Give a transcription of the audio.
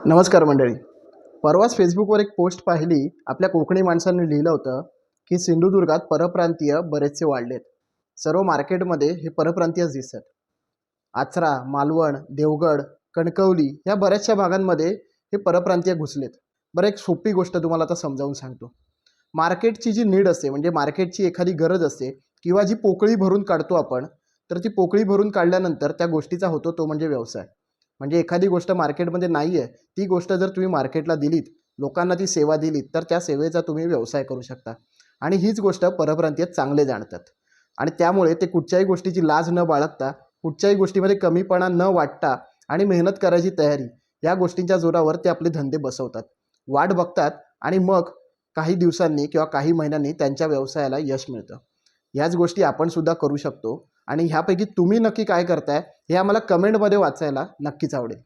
नमस्कार मंडळी. परवाच फेसबुकवर एक पोस्ट पाहिली. आपल्या कोकणी माणसांनी लिहिलं होतं की सिंधुदुर्गात परप्रांतीय बरेचसे वाढलेत. सर्व मार्केटमध्ये हे परप्रांतीयच दिसतात. आचरा, मालवण, देवगड, कणकवली या बऱ्याचशा भागांमध्ये हे परप्रांतीय घुसलेत. बरं, एक सोपी गोष्ट तुम्हाला आता समजावून सांगतो. मार्केटची जी नीड असते, म्हणजे मार्केटची एखादी गरज असते किंवा जी पोकळी भरून काढतो आपण, तर ती पोकळी भरून काढल्यानंतर त्या गोष्टीचा होतो तो म्हणजे व्यवसाय. म्हणजे एखादी गोष्ट मार्केटमध्ये नाही आहे, ती गोष्ट जर तुम्ही मार्केटला दिलीत, लोकांना ती सेवा दिलीत, तर त्या सेवेचा तुम्ही व्यवसाय करू शकता. आणि हीच गोष्ट परप्रांतीय चांगले जाणतात. आणि त्यामुळे ते कुठच्याही गोष्टीची लाज न बाळगता, कुठच्याही गोष्टीमध्ये कमीपणा न वाटता आणि मेहनत करायची तयारी, या गोष्टींच्या जोरावर ते आपले धंदे बसवतात, वाट बघतात आणि मग काही दिवसांनी किंवा काही महिन्यांनी त्यांच्या व्यवसायाला यश मिळतं. ह्याच गोष्टी आपण सुद्धा करू शकतो. आणि ह्यापैकी तुम्ही नक्की काय करताय हे आम्हाला कमेंटमध्ये वाचायला नक्कीच आवडेल.